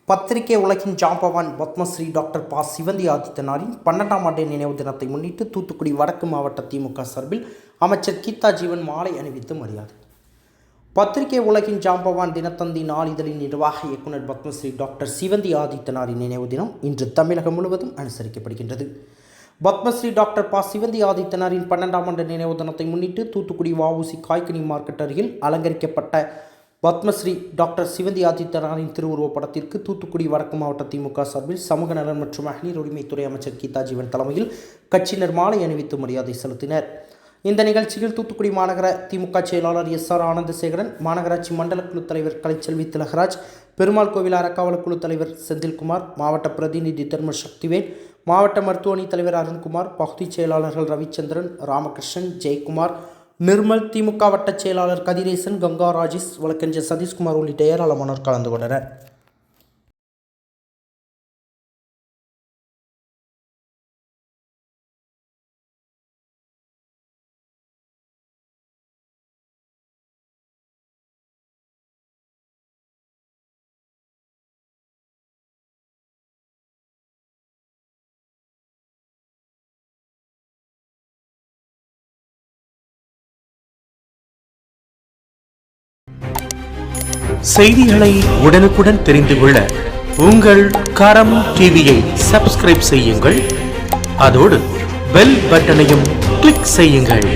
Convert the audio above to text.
பத்திரிகை உலகின் ஜாம்பவான் பத்மஸ்ரீ டாக்டர் ப. சிவந்தி ஆதித்தனாரின் 12ஆம் ஆண்டு நினைவு தினத்தை முன்னிட்டு தூத்துக்குடி வடக்கு மாவட்ட திமுக சார்பில் அமைச்சர் கீதா ஜீவன் மாலை அணிவித்து மரியாதை. பத்திரிகை உலகின் ஜாம்பவான் தினத்தந்தி நாளிதழின் நிர்வாக இயக்குநர் பத்மஸ்ரீ டாக்டர் சிவந்தி ஆதித்தனாரின் நினைவு தினம் இன்று தமிழகம் முழுவதும் அனுசரிக்கப்படுகின்றது. பத்மஸ்ரீ டாக்டர் ப. சிவந்தி ஆதித்தனாரின் 12ஆம் ஆண்டு நினைவு தினத்தை முன்னிட்டு தூத்துக்குடி வ.உ.சி. காய்கனி மார்க்கெட் அருகில் அலங்கரிக்கப்பட்ட பத்மஸ்ரீ டாக்டர் சிவந்தி ஆதித்தனாரின் திருவுருவப் படத்திற்கு தூத்துக்குடி வடக்கு மாவட்ட திமுக சார்பில் சமூக நலன் மற்றும் மகளிர் உரிமைத்துறை அமைச்சர் கீதா ஜீவன் தலைமையில் கட்சியினர் மாலை அணிவித்து மரியாதை செலுத்தினர். இந்த நிகழ்ச்சியில் தூத்துக்குடி மாநகர திமுக செயலாளர் எஸ்.ஆர். ஆனந்தசேகரன், மாநகராட்சி மண்டல குழு தலைவர் கலைச்செல்வி திலகராஜ், பெருமாள் கோவில் அறக்காவல் குழு தலைவர் செந்தில்குமார், மாவட்ட பிரதிநிதி தர்ம சக்திவேல், மாவட்ட மருத்துவ அணி தலைவர் அருண்குமார், பகுதி செயலாளர்கள் ரவிச்சந்திரன், ராமகிருஷ்ணன், ஜெயக்குமார், நிர்மல், திமுக வட்ட செயலாளர் கதிரேசன், கங்கா ராஜேஷ், வழக்கறிஞர் சதீஷ்குமார் உள்ளிட்ட ஏராளமானோர் கலந்து கொண்டனர். செய்திகளை உடனுக்குடன் தெரிந்து கொள்ள உங்கள் கரம் டிவியை சப்ஸ்கிரைப் செய்யுங்கள். அதோடு பெல் பட்டனையும் கிளிக் செய்யுங்கள்.